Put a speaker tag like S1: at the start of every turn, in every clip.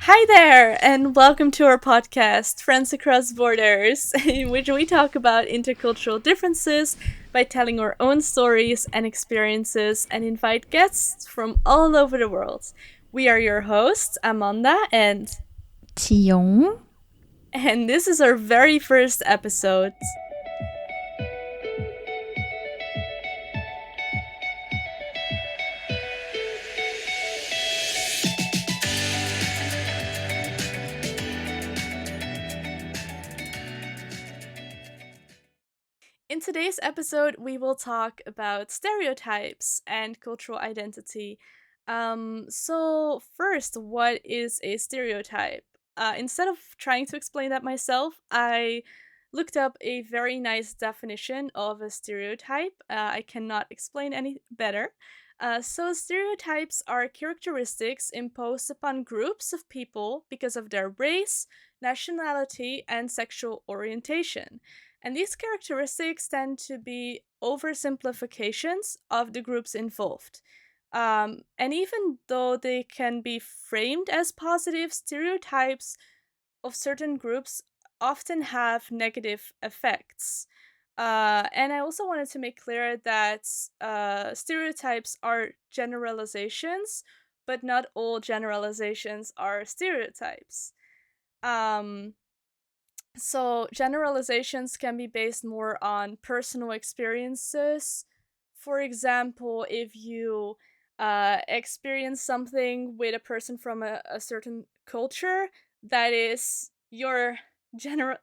S1: Hi there, and welcome to our podcast, Friends Across Borders, in which we talk about intercultural differences by telling our own stories and experiences and invite guests from all over the world. We are your hosts, Amanda,
S2: Tion.
S1: and this is our very first episode. In today's episode, we will talk about stereotypes and cultural identity. So first, what is a stereotype? Instead of trying to explain that myself, I looked up a very nice definition of a stereotype. I cannot explain any better. So, stereotypes are characteristics imposed upon groups of people because of their race, nationality, and sexual orientation. And these characteristics tend to be oversimplifications of the groups involved. And even though they can be framed as positive, stereotypes of certain groups often have negative effects. And I also wanted to make clear that stereotypes are generalizations, but not all generalizations are stereotypes. Um, so, generalizations can be based more on personal experiences. For example, if you experience something with a person from a certain culture, that is your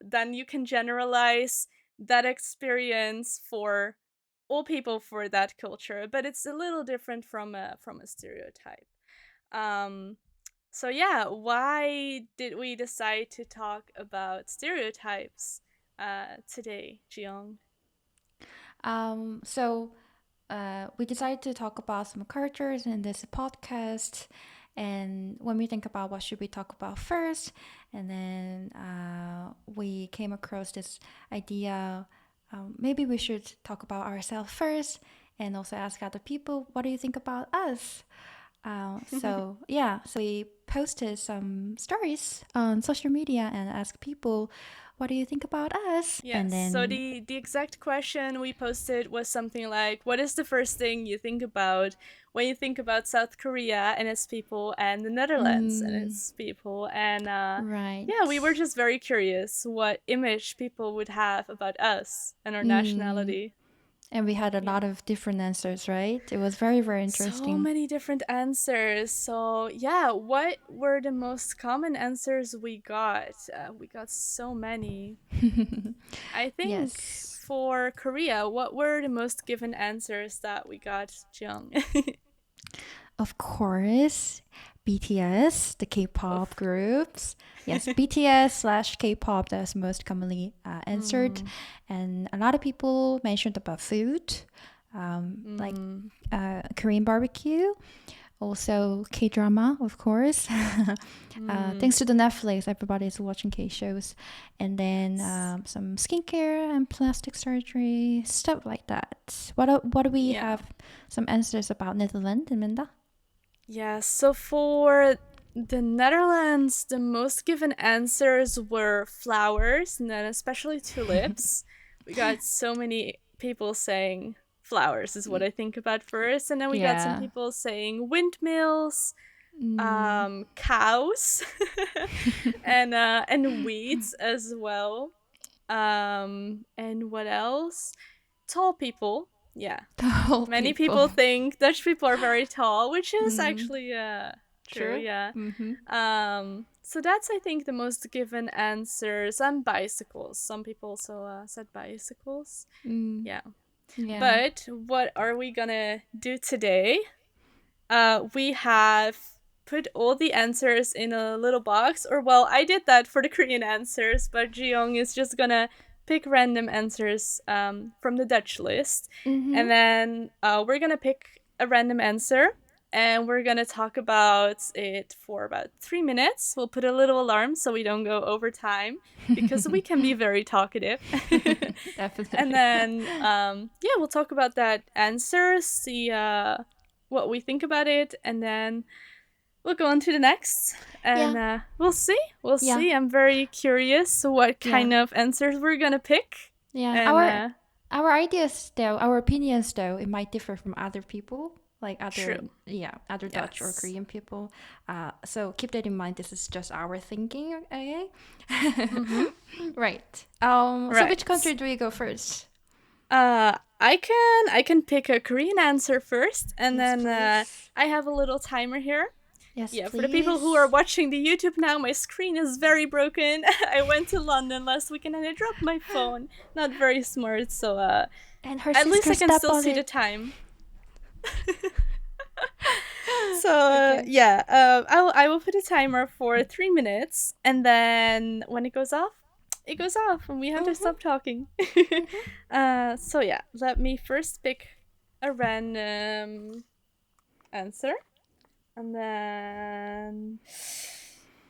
S1: then you can generalize that experience for all people for that culture, but it's a little different from a stereotype. Um, so yeah, why did we decide to talk about stereotypes today, Jiyoung?
S2: We decided to talk about some characters in this podcast. And when we think about what should we talk about first, and then we came across this idea, maybe we should talk about ourselves first, and also ask other people, what do you think about us? So we posted some stories on social media and asked people, what do you think about us? And
S1: Yes. So
S2: then
S1: the exact question we posted was something like, "What is the first thing you think about when you think about South Korea and its people, and the Netherlands and
S2: Mm,
S1: its people?" And yeah, we were
S2: right.
S1: just very curious what image people would have about us and our
S2: Mm,
S1: nationality.
S2: and we had a
S1: Yeah.
S2: lot of different answers, right? It was very, very
S1: So
S2: interesting.
S1: many different answers. So, yeah, what were the most common answers we got? We got so many. I think
S2: Yes.
S1: for Korea, what were the most given answers that we got, Jung?
S2: Of course, BTS, the K-pop
S1: Of
S2: groups. Yes, BTS slash K-pop, that's most commonly answered.
S1: mm,
S2: And a lot of people mentioned about food, like
S1: mm,
S2: Korean barbecue. Also, K drama, of course.
S1: mm.
S2: Thanks to the Netflix, everybody's watching K shows. And then
S1: Yes.
S2: some skincare and plastic surgery, stuff like that. What do we
S1: Yeah.
S2: have some answers about Netherlands, Minda?
S1: Yeah, so for the Netherlands, the most given answers were flowers, and then especially tulips. We got so many people saying flowers is what I think about first, and then we got some
S2: Yeah.
S1: people saying windmills,
S2: Mm.
S1: cows, and weeds as well. And what else? Tall people. Yeah,
S2: Tall
S1: many
S2: people.
S1: people think Dutch people are very tall, which is
S2: Mm.
S1: actually true,
S2: True.
S1: yeah.
S2: Mm-hmm.
S1: So that's I think the most given answers. And bicycles. Some people also said bicycles.
S2: Mm.
S1: Yeah.
S2: Yeah.
S1: But what are we gonna do today? We have put all the answers in a little box, or well, I did that for the Korean answers, but Jiyoung is just gonna pick random answers from the Dutch list,
S2: Mm-hmm.
S1: and then we're gonna pick a random answer. And we're gonna talk about it for about 3 minutes. We'll put a little alarm so we don't go over time because we can be very talkative. And
S2: Definitely.
S1: then, yeah, we'll talk about that answer, see what we think about it, and then we'll go on to the next, and
S2: Yeah.
S1: we'll see. We'll
S2: Yeah.
S1: see. I'm very curious what
S2: Yeah.
S1: kind of answers we're gonna pick.
S2: Yeah.
S1: And
S2: Our ideas though, our opinions though, it might differ from other people, like other,
S1: true.
S2: yeah, other Dutch or
S1: Yes.
S2: Korean people. So keep that in mind. This is just our thinking, okay?
S1: Mm-hmm.
S2: Right. So which
S1: Right.
S2: country do we go first?
S1: I can pick a Korean answer first, and
S2: Yes,
S1: then
S2: please.
S1: I have a little timer here.
S2: Yes,
S1: Yeah, for the people who are
S2: please.
S1: watching the YouTube now, my screen is very broken. I went to London last weekend and I dropped my phone. Not very smart, so
S2: And her
S1: at least
S2: sister
S1: I can
S2: stepped
S1: still
S2: on
S1: see the
S2: it.
S1: time. So
S2: Okay.
S1: yeah, I will put a timer for 3 minutes, and then when it goes off, and we have to
S2: Mhm.
S1: stop talking.
S2: Mhm.
S1: So yeah, let me first pick a random answer, and then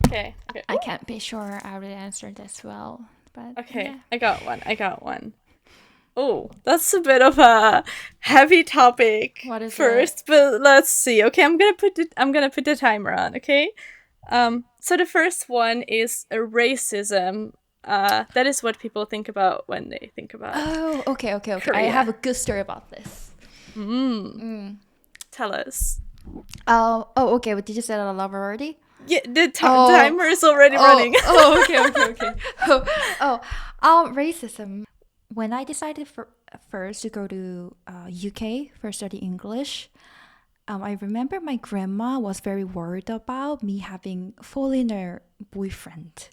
S1: okay.
S2: I can't be sure I would answer this well, but
S1: Okay,
S2: yeah.
S1: I got one. I got one. Oh, that's a bit of a heavy topic
S2: What is it?
S1: first, but let's see. Okay, I'm gonna put the timer on, okay? So the first one is a racism. That is what people think about when they think about
S2: Oh, okay, okay, okay. I have
S1: Korea.
S2: a good story about this.
S1: Mm,
S2: Mm.
S1: tell us.
S2: Oh, okay. But did you say that love already?
S1: Yeah, the
S2: Oh,
S1: timer is already running.
S2: okay, okay, okay. Oh, racism. When I decided for first to go to UK for study English, I remember my grandma was very worried about me having foreigner boyfriend,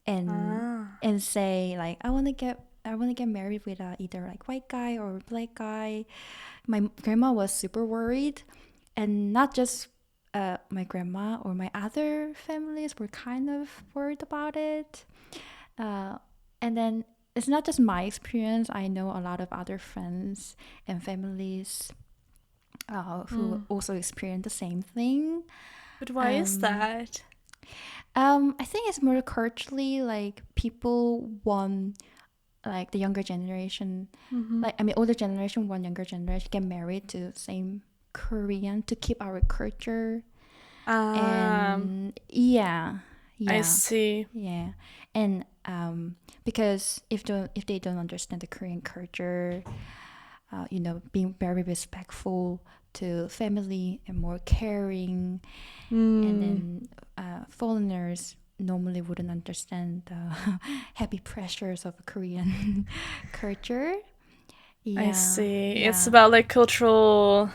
S2: and
S1: Ah.
S2: say like I want to get married with either like white guy or black guy. My grandma was super worried, and not just my grandma or my other families were kind of worried about it. Uh, and then it's not just my experience. I know a lot of other friends and families who
S1: Mm.
S2: also experience the same thing.
S1: But why is
S2: Um,
S1: that?
S2: I think it's more culturally like people want like the younger generation,
S1: Mm-hmm.
S2: like I mean older generation want younger generation get married to same Korean to keep our culture.
S1: Um,
S2: And yeah,
S1: I
S2: yeah,
S1: see.
S2: yeah. And because if they don't understand the Korean culture, being very respectful to family and more caring, and
S1: Mm,
S2: then foreigners normally wouldn't understand the heavy pressures of Korean culture.
S1: I
S2: Yeah,
S1: see. It's
S2: yeah.
S1: about like cultural,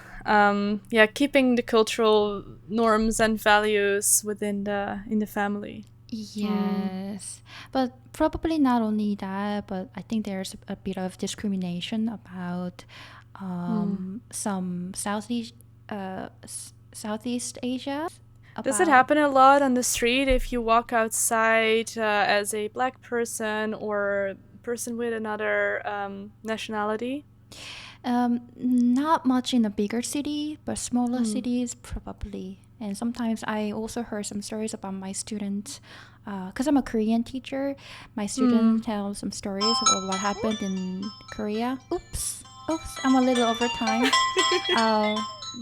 S1: yeah, keeping the cultural norms and values within the family. Mm.
S2: Yes, but probably not only that, but I think there's a bit of discrimination about
S1: Mm.
S2: some Southeast Asia
S1: Does it
S2: about
S1: happen a lot on the street if you walk outside as a black person or person with another nationality?
S2: not much in a bigger city, but smaller
S1: Mm.
S2: cities probably. And sometimes I also heard some stories about my students, because I'm a Korean teacher. My
S1: Mm.
S2: students tell some stories about what happened in Korea. Oops, I'm a little over time.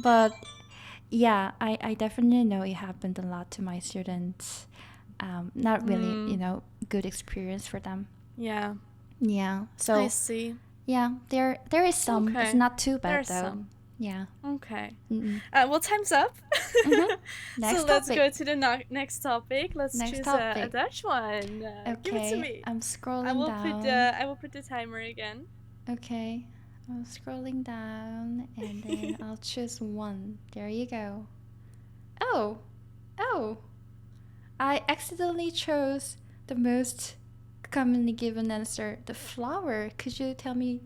S2: But yeah, I definitely know it happened a lot to my students. Not really,
S1: Mm.
S2: good experience for them.
S1: Yeah,
S2: Yeah.
S1: I
S2: So
S1: see.
S2: yeah, there is some. It's
S1: Okay.
S2: not too bad
S1: There's
S2: though.
S1: some.
S2: Yeah.
S1: Okay.
S2: Mm-mm.
S1: Well, time's up. So
S2: Next
S1: let's
S2: topic.
S1: go to the next topic. Let's
S2: Next
S1: choose a
S2: topic.
S1: Dutch one. Give it to
S2: Okay,
S1: me.
S2: I'm
S1: I
S2: scrolling
S1: will put
S2: down.
S1: the I will put the timer again.
S2: Okay, I'm scrolling down and then I'll choose one. There you go. Oh, oh, I accidentally chose the most commonly given answer, the flower. Could you tell me,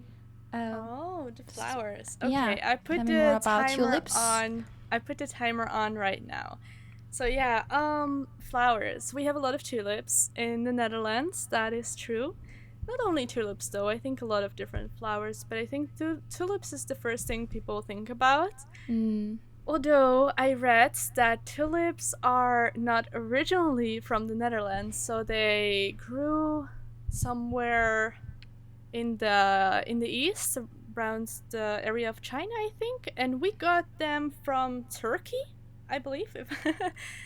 S2: uh,
S1: Oh, the flowers.
S2: yeah,
S1: Okay, I
S2: tell
S1: put
S2: me more
S1: the
S2: about
S1: timer
S2: tulips?
S1: on. I put the timer on right now. So yeah, flowers. We have a lot of tulips in the Netherlands. That is true. Not only tulips though. I think a lot of different flowers, but I think tulips is the first thing people think about.
S2: Mm,
S1: Although I read that tulips are not originally from the Netherlands, so they grew somewhere in the east, around the area of China, I think, and we got them from Turkey. I believe.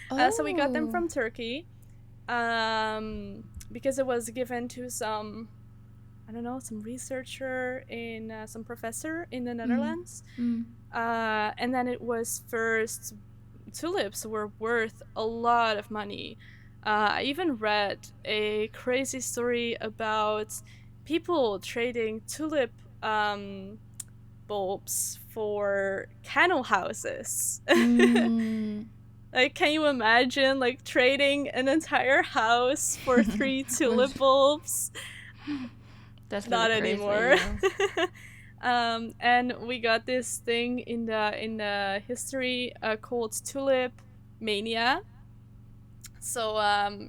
S1: So we got them
S2: Oh.
S1: from Turkey, because it was given to some, I don't know, some researcher in some professor in the
S2: Mm.
S1: Netherlands.
S2: Mm.
S1: And then it was first, tulips were worth a lot of money. I even read a crazy story about people trading tulip bulbs for candle houses.
S2: Mm.
S1: Like, can you imagine, like, trading an entire house for three tulip
S2: Which-
S1: bulbs?
S2: That's really
S1: Not
S2: crazy,
S1: anymore.
S2: yeah.
S1: And we got this thing in the history called Tulip Mania. So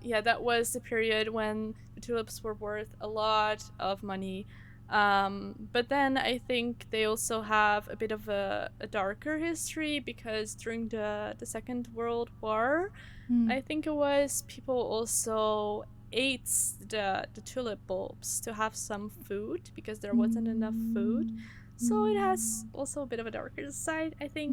S1: yeah, that was the period when the tulips were worth a lot of money. But then I think they also have a bit of a darker history, because during the Second World War,
S2: Mm.
S1: I think it was, people also ate the tulip bulbs to have some food, because there wasn't enough food.
S2: Mm.
S1: So it has
S2: Mm.
S1: also a bit of a darker side, I think.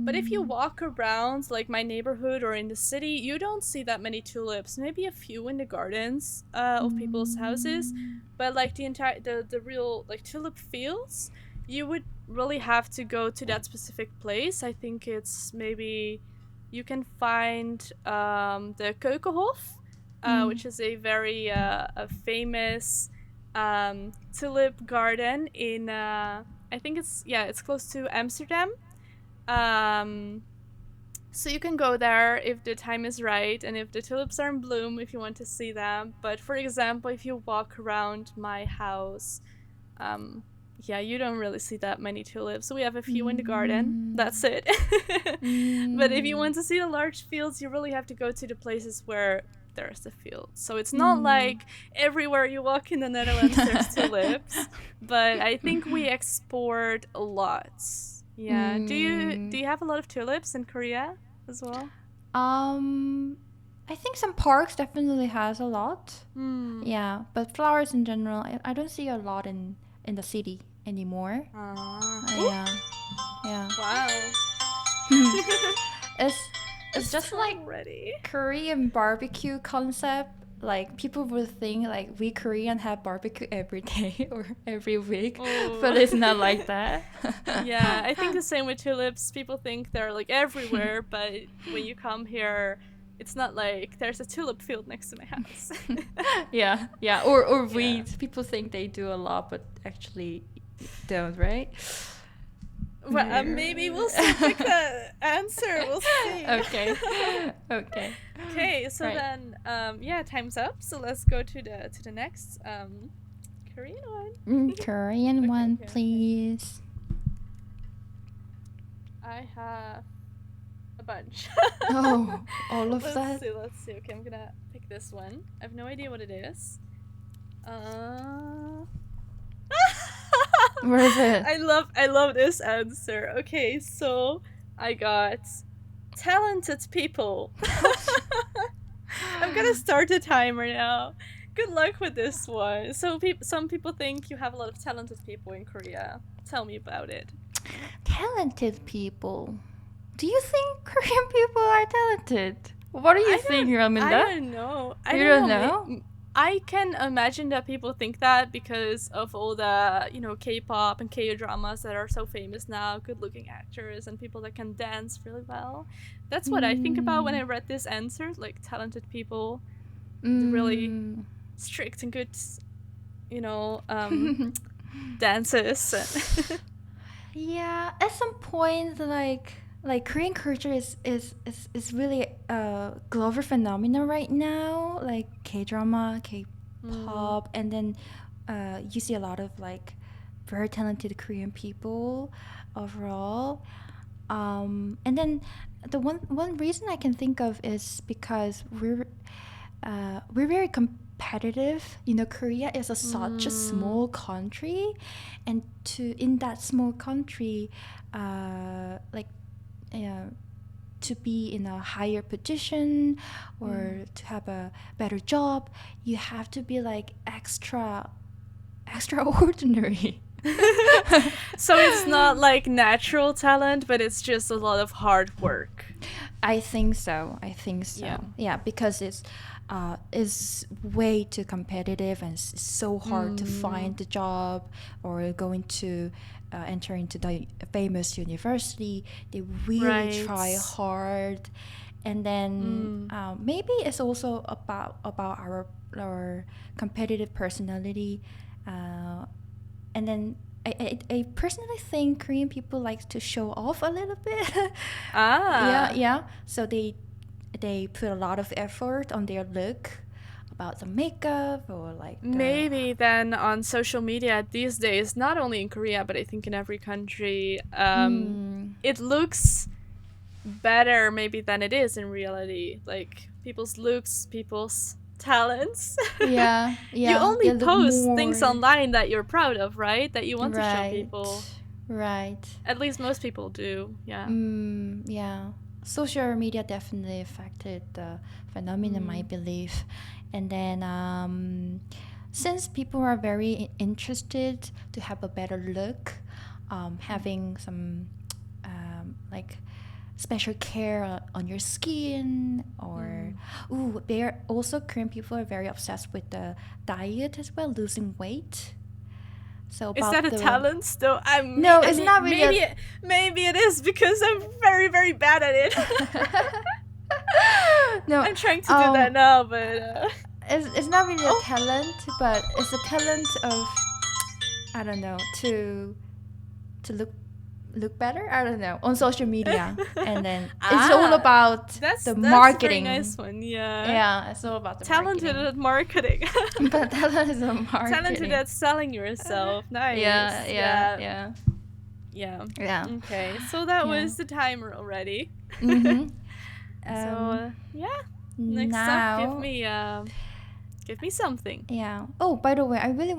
S1: But if you
S2: Mm.
S1: walk around like my neighborhood or in the city, you don't see that many tulips. Maybe a few in the gardens of people's houses,
S2: Mm.
S1: but like the real like tulip fields, you would really have to go to that specific place. I think it's maybe, you can find the Keukenhof,
S2: Mm.
S1: which is a very a famous tulip garden in I think it's, yeah, it's close to Amsterdam. Um, so you can go there if the time is right and if the tulips are in bloom, if you want to see them. But for example, if you walk around my house, um, yeah, you don't really see that many tulips. So we have a few in the garden.
S2: Mm.
S1: That's it. But if you
S2: Mm.
S1: want to see the large fields, you really have to go to the places where there's the field. So it's not
S2: Mm.
S1: like everywhere you walk in the Netherlands there's tulips, but I think we export a lot. Yeah. Do
S2: Mm.
S1: you have a lot of tulips in Korea as well?
S2: Um, I think some parks definitely has a lot.
S1: Hmm.
S2: Yeah, but flowers in general, I don't see a lot in the city anymore.
S1: Ooh,
S2: Yeah, yeah.
S1: wow.
S2: it's it's
S1: It's
S2: just like
S1: already.
S2: Korean barbecue concept. Like people would think like we Korean have barbecue every day or every week, but
S1: Oh.
S2: it's not like that.
S1: Yeah, I think the same with tulips. People think they're like everywhere, but when you come here, it's not like there's a tulip field next to my house.
S2: Yeah, yeah. Or
S1: Yeah.
S2: weeds. People think they do a lot, but actually don't, right?
S1: Well, maybe we'll still pick that answer. We'll see.
S2: Okay. Okay.
S1: Okay, so
S2: Right.
S1: then, yeah, time's up. So let's go to the next Korean one.
S2: Korean
S1: Okay,
S2: one,
S1: okay, okay.
S2: please.
S1: I have a bunch.
S2: Oh, all of
S1: Let's
S2: that?
S1: see. Let's see. Okay, I'm gonna pick this one. I have no idea what it is. Uh.
S2: Where is it?
S1: I love this answer. Okay, so I got talented people. I'm gonna start a timer now. Good luck with this one. So some people think you have a lot of talented people in Korea. Tell me about it.
S2: Talented people. Do you think Korean people are talented? What do you think,
S1: I
S2: Raminda?
S1: don't know. I
S2: You
S1: don't
S2: don't
S1: know.
S2: know?
S1: I can imagine that people think that because of all the, K-pop and K-dramas that are so famous now, good-looking actors and people that can dance really well. That's what I think about when I
S2: Mm,
S1: read this answer, like talented people, the really
S2: mm.
S1: strict and good, you know, dances.
S2: Yeah, at some point, like Korean culture is really a global phenomenon right now. Like K drama, K
S1: Mm,
S2: pop, and then you see a lot of like very talented Korean people overall. And then the one reason I can think of is because we're very competitive. You know, Korea is such a
S1: mm,
S2: small country, and to in that small country, like uh, to be in a higher position
S1: mm.
S2: or to have a better job, you have to be like extraordinary.
S1: So it's not like natural talent, but it's just a lot of hard work.
S2: I think so. I think so.
S1: Yeah.
S2: Yeah, because it's way too competitive and it's so hard to find the job or going to enter into the famous university. They really try
S1: Right.
S2: hard, and then maybe it's also about our competitive personality, and then. I personally think Korean people like to show off a little bit. Yeah,
S1: Ah.
S2: yeah. So they put a lot of effort on their look, about the makeup or like the
S1: Maybe then on social media these days, not only in Korea, but I think in every country, it looks better maybe than it is in reality. Like people's looks, people's talents.
S2: yeah,
S1: You
S2: yeah.
S1: only
S2: They look
S1: post things
S2: more
S1: online that you're proud of, right? That you want to show people.
S2: right, right.
S1: At least most people do. Yeah.
S2: Yeah. Social media definitely affected the phenomenon, I believe. And then, since people are very interested to have a better look, having some like special care on your skin, or ooh, they're also Korean people are very obsessed with the diet as well, losing weight. So
S1: Is that
S2: about
S1: a
S2: the
S1: talent still?
S2: no,
S1: I
S2: it's
S1: mean,
S2: not really a
S1: maybe it is because I'm very, very bad at it.
S2: no.
S1: I'm trying to do that now, but
S2: It's not really a
S1: oh,
S2: talent, but it's a talent of I don't know to look better. I don't know, on social media, and then it's all
S1: ah,
S2: about the
S1: that's a very nice
S2: marketing.
S1: one. Yeah,
S2: Yeah, it's all about the
S1: talented
S2: marketing.
S1: at marketing.
S2: But talent is a
S1: Talented
S2: marketing.
S1: at selling yourself.
S2: Yeah,
S1: Nice.
S2: yeah,
S1: Yeah.
S2: yeah,
S1: Yeah.
S2: yeah,
S1: Okay. So that
S2: yeah.
S1: was the timer already.
S2: Mhm.
S1: So
S2: Um,
S1: yeah. Next up,
S2: now,
S1: give me something.
S2: yeah. Oh, by the way, I really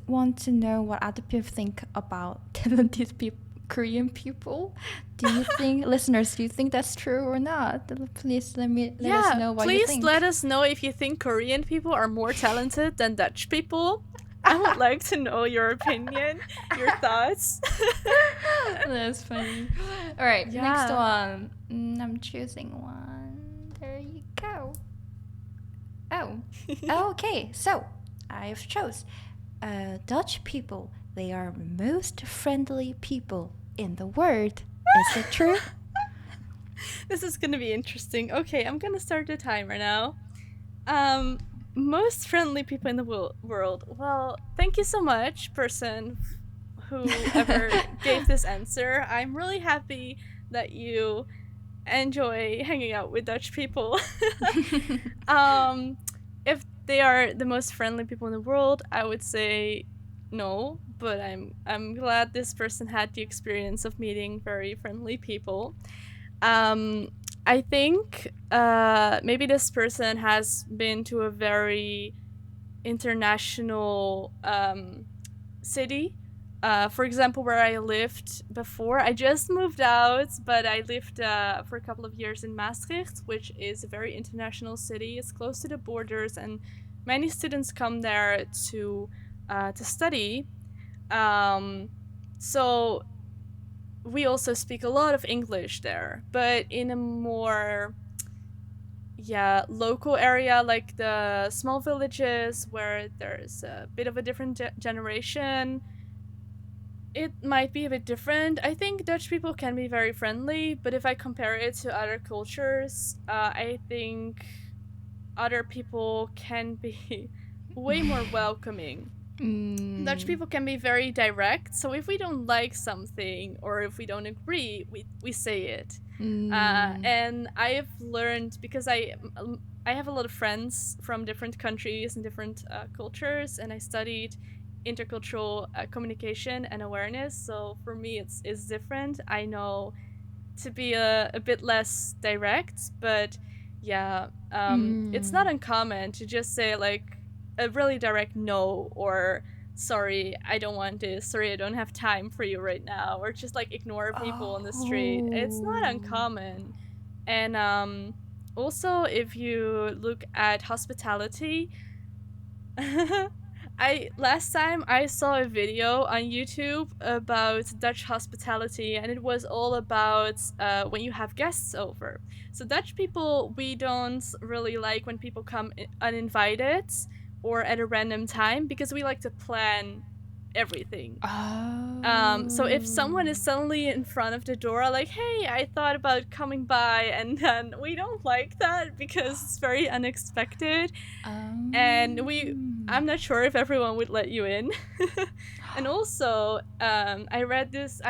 S2: want to know what other people think about talented people, Korean people. Do you think, listeners, do you think that's true or not? Please let us
S1: Yeah,
S2: know what you
S1: please let
S2: think.
S1: us know if you think Korean people are more talented than Dutch people. I would like to know your opinion, your thoughts.
S2: That's funny. All right, next
S1: Yeah.
S2: one. I'm choosing one. There you go. Oh, okay. So I've chose Dutch people. They are most friendly people in the world. Is it true?
S1: This is gonna be interesting. Okay, I'm gonna start the timer now. Um, Most friendly people in the world. Well, thank you so much, person whoever gave this answer. I'm really happy that you enjoy hanging out with Dutch people. um, if they are the most friendly people in the world, I would say no. But I'm glad this person had the experience of meeting very friendly people. Um, I think maybe this person has been to a very international city. For example, where I lived before, I just moved out, but I lived for a couple of years in Maastricht, which is a very international city. It's close to the borders, and many students come there to study. Um, so we also speak a lot of English there, but in a more local area, like the small villages where there's a bit of a different generation, it might be a bit different. I think Dutch people can be very friendly, but if I compare it to other cultures, I think other people can be way more welcoming. Dutch
S2: Mm.
S1: people can be very direct, so if we don't like something or if we don't agree, we say it.
S2: Mm.
S1: And I've learned, because I have a lot of friends from different countries and different cultures, and I studied intercultural communication and awareness. So for me, it's different. I know to be a bit less direct, but yeah, it's not
S2: Mm.
S1: uncommon to just say like a really direct no, or sorry, I don't want this, sorry, I don't have time for you right now, or just like ignore people on the street. It's not
S2: Oh.
S1: uncommon. And also, if you look at hospitality, I last time I saw a video on YouTube about Dutch hospitality, and it was all about when you have guests over. So Dutch people, we don't really like when people come uninvited or at a random time because we like to plan everything. So if
S2: Oh.
S1: someone is suddenly in front of the door, like, "Hey, I thought about coming by," and then we don't like that because it's very unexpected, and I'm not sure if everyone would let you in. And also, I heard this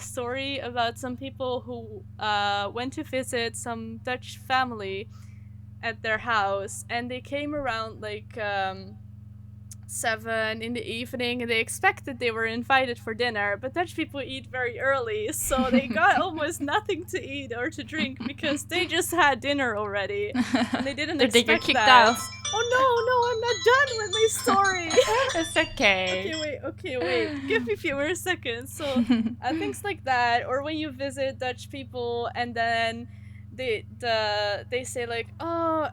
S1: story about some people who went to visit some Dutch family at their house, and they came around like 7 in the evening, and they expected they were invited for dinner, but Dutch people eat very early, so they got almost nothing to eat or to drink because they just had dinner already, and they didn't
S2: They get
S1: expect
S2: kicked
S1: that.
S2: out.
S1: Oh no, I'm not done with my story.
S2: It's okay.
S1: Okay, wait. Give me a few more seconds. So, things like that, or when you visit Dutch people and then they say like, "Oh,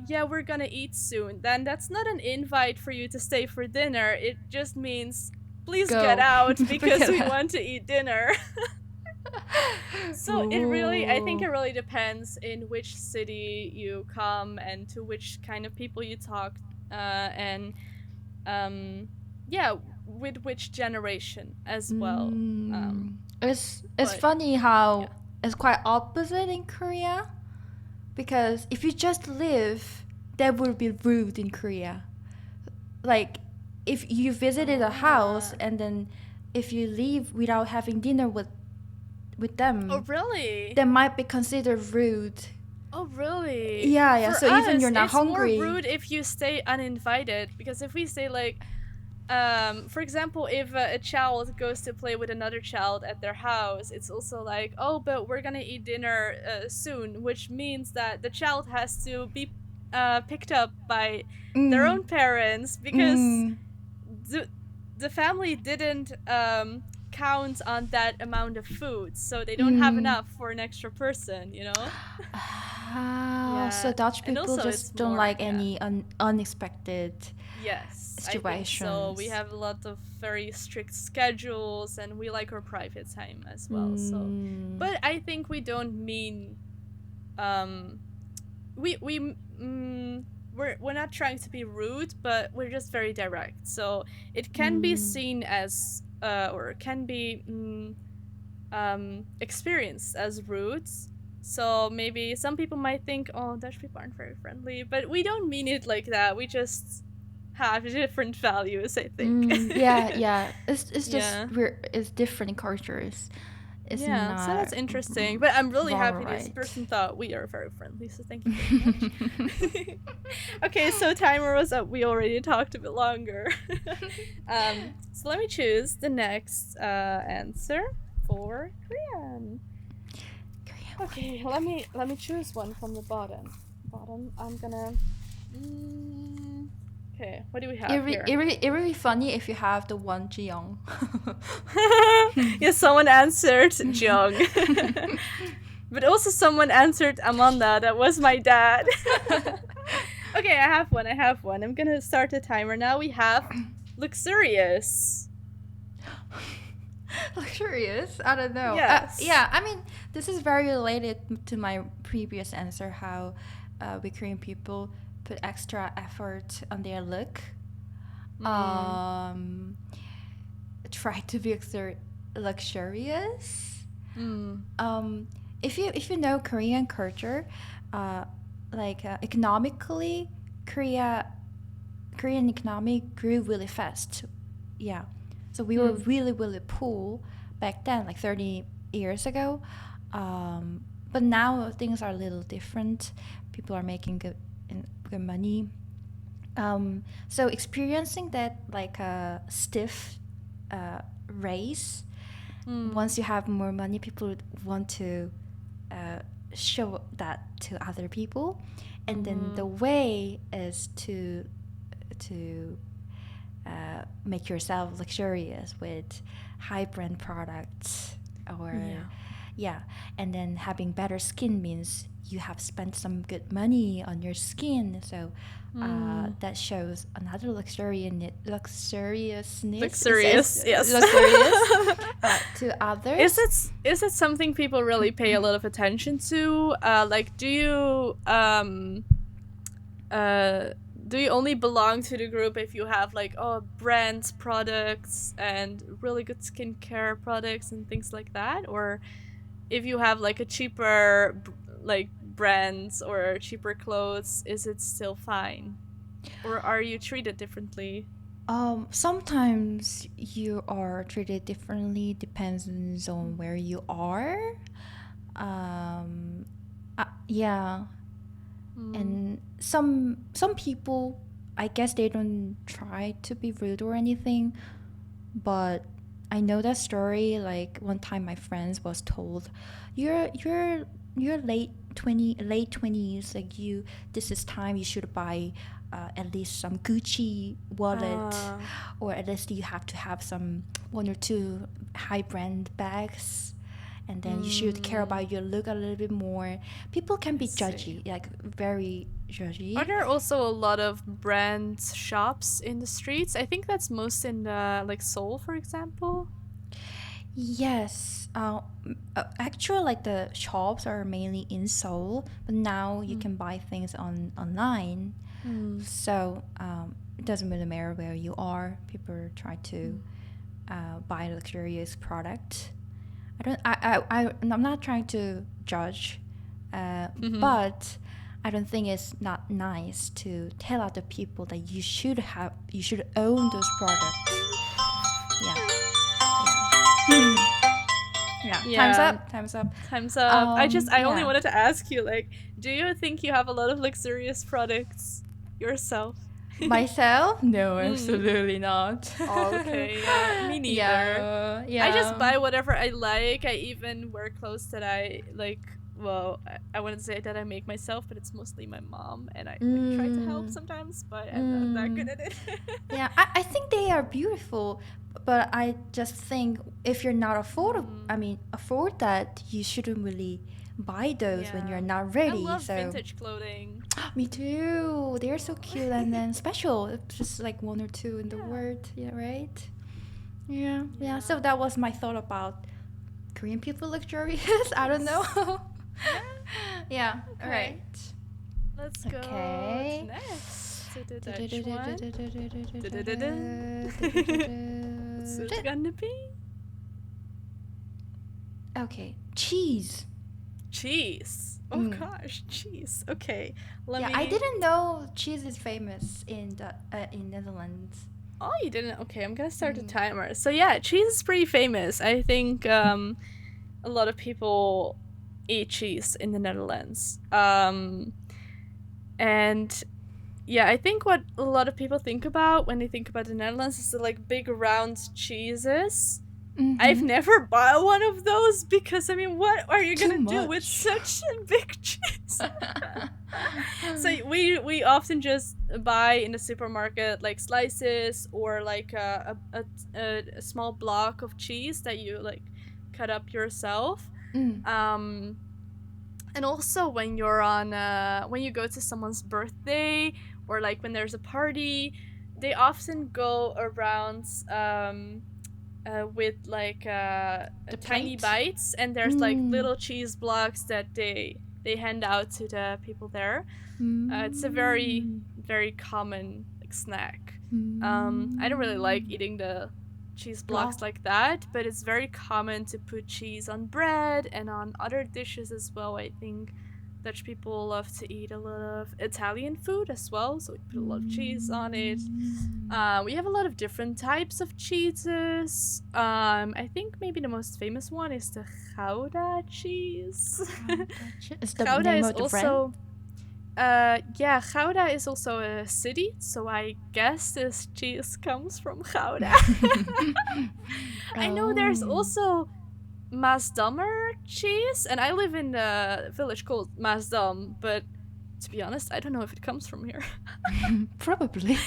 S1: yeah, we're gonna eat soon." Then that's not an invite for you to stay for dinner. It just means please get
S2: Go.
S1: out because
S2: Because
S1: we want to eat dinner. So I think it
S2: Ooh.
S1: really depends in which city you come and to which kind of people you talk, and yeah, with which generation as well.
S2: It's
S1: But
S2: funny
S1: yeah.
S2: how it's quite opposite in Korea, because if you just live, that would be rude in Korea. Like if you visited a house
S1: Ah.
S2: and then if you leave without having dinner with
S1: Oh
S2: them,
S1: really?
S2: that might be considered rude.
S1: Oh really?
S2: Yeah, yeah.
S1: For
S2: So even
S1: us,
S2: you're not
S1: it's more
S2: hungry.
S1: rude if you stay uninvited, because if we say like, for example, if a child goes to play with another child at their house, it's also like, "Oh, but we're gonna eat dinner soon," which means that the child has to be picked up by their
S2: Mm,
S1: own parents because
S2: mm,
S1: the the family didn't count on that amount of food, so they don't have
S2: mm.
S1: enough for an extra person, you know?
S2: Ah, so
S1: Yeah.
S2: Dutch
S1: And
S2: people
S1: also it's
S2: just don't
S1: more,
S2: like
S1: yeah.
S2: any unexpected
S1: Yes, I think so. We
S2: situations.
S1: have a lot of very strict schedules, and we like our private time as well. So,
S2: Mm,
S1: but I think we don't mean um we we're not trying to be rude, but we're just very direct. So, it can be
S2: mm,
S1: seen as or can be experienced as rude. So maybe some people might think, "Oh, Dutch people aren't very friendly," but we don't mean it like that. We just have different values, I think.
S2: yeah, yeah. It's just
S1: Yeah.
S2: it's different cultures. It's
S1: Yeah, so that's
S2: not
S1: interesting. But I'm really
S2: wrong or
S1: happy this
S2: right.
S1: person thought we are very friendly, so thank you very much. Okay, so timer was up. We already talked a bit longer. So let me choose the next answer for Korean.
S2: Korean
S1: Okay, let me choose one from the bottom. Bottom. I'm gonna. Mm, okay, what do we have here?
S2: It really funny if you have the one Jiyoung.
S1: Yeah, someone answered Jung. But also someone answered Amanda. That was my dad. Okay, I have one. I have one. I'm gonna start the timer now. We have luxurious.
S2: Luxurious? I don't know.
S1: Yes.
S2: Yeah, I mean, this is very related to my previous answer, how we Korean people put extra effort on their look.
S1: Mm.
S2: Um, try to be luxurious.
S1: Mm.
S2: Um, if you know Korean culture, uh, economically, Korean economy grew really fast. Yeah, so we were
S1: Mm.
S2: really really poor back then, like 30 years ago. But now things are a little different. People are making good money. So experiencing that like a stiff race,
S1: Mm.
S2: once you have more money, people would want to uh, show that to other people, and then
S1: Mm-hmm.
S2: the way is to make yourself luxurious with high brand products, or
S1: Yeah.
S2: Yeah, and then having better skin means you have spent some good money on your skin. So
S1: Mm.
S2: that shows another luxuriousness
S1: Luxurious, yes.
S2: luxurious to
S1: Is
S2: others.
S1: it something people really pay a lot of attention to? Like, uh do you only belong to the group if you have like brand products and really good skincare products and things like that, or if you have like a cheaper like brands or cheaper clothes, is it still fine, or are you treated differently?
S2: Sometimes you are treated differently, depends on where you are. Um, yeah,
S1: Mm.
S2: and some people, I guess they don't try to be rude or anything, but I know that story. Like one time, my friends was told, "You're late 20s. Like you, this is time you should buy at least some Gucci wallet,
S1: uh
S2: or at least you have to have some one or two high brand bags." And then you should care
S1: mm,
S2: about your look a little bit more. People can
S1: I
S2: be
S1: see.
S2: judgy, like very
S1: Are
S2: judgy.
S1: there also a lot of brand shops in the streets? I think that's most in like Seoul, for example.
S2: Yes. Actually, like the shops are mainly in Seoul, but now you
S1: Mm.
S2: can buy things online.
S1: Mm.
S2: So it doesn't really matter where you are. People try to
S1: Mm.
S2: buy luxurious product. I don't. I'm not trying to judge, but I don't think it's not nice to tell other people that you should own those products. Yeah. Yeah. Yeah. Time's
S1: Yeah,
S2: up. Time's up.
S1: time's up. I only
S2: Yeah.
S1: wanted to ask you, like, do you think you have a lot of luxurious products yourself?
S2: Myself? No,
S1: Mm.
S2: absolutely not.
S1: Okay, yeah, me neither.
S2: Yeah.
S1: I just
S2: Yeah.
S1: buy whatever I like. I even wear clothes that I like. Well, I wouldn't say that I make myself, but it's mostly my mom, and I like try to help
S2: Mm.
S1: sometimes, but I'm not that good
S2: Mm.
S1: at it.
S2: Yeah, I think they are beautiful, but I just think if you're not
S1: Mm,
S2: afford that, you shouldn't really buy those when
S1: yeah,
S2: you're not
S1: I
S2: ready.
S1: love
S2: So,
S1: vintage clothing.
S2: me too. They're so cute and then special. It's just like one or two in the
S1: Yeah,
S2: word. Yeah, right? Yeah, yeah.
S1: yeah.
S2: So that was my thought about Korean people luxurious. I don't know.
S1: Nice. Yeah.
S2: Yeah, all
S1: Okay.
S2: right.
S1: Let's go to
S2: Okay.
S1: next to the Dutch one. What's it gonna be?
S2: Okay, cheese.
S1: Cheese. Oh
S2: Mm.
S1: gosh, cheese. Okay, let
S2: Yeah, I
S1: me.
S2: didn't know cheese is famous in Netherlands.
S1: Oh, you didn't? Okay, I'm gonna start a
S2: Mm.
S1: timer. So yeah, cheese is pretty famous. I think a lot of people eat cheese in the Netherlands. And yeah, I think what a lot of people think about when they think about the Netherlands is the like big round cheeses. I've
S2: Mm-hmm.
S1: never bought one of those because I mean, what are you
S2: Too
S1: gonna do with
S2: much.
S1: such a big cheese? So we often just buy in the supermarket like slices or like a small block of cheese that you like cut up yourself.
S2: Mm.
S1: Um, and also when you go to someone's birthday or like when there's a party, they often go around with like
S2: The
S1: tiny
S2: plate.
S1: bites, and there's like
S2: Mm.
S1: little cheese blocks that they hand out to the people there. It's a very
S2: Mm.
S1: very common like snack. I don't really like
S2: Mm.
S1: eating the cheese
S2: Block.
S1: blocks like that, but it's very common to put cheese on bread and on other dishes as well. I think Dutch people love to eat a lot of Italian food as well, so we put a lot of cheese on it.
S2: Mm.
S1: We have a lot of different types of cheeses. I think maybe the most famous one is the Gouda cheese.
S2: Is the
S1: Gouda
S2: name
S1: is
S2: of the brand?
S1: also yeah, Gouda is also a city, so I guess this cheese comes from Gouda. I know there's
S2: Oh.
S1: also Maasdammer cheese, and I live in a village called Maasdam, but to be honest, I don't know if it comes from here.
S2: Probably.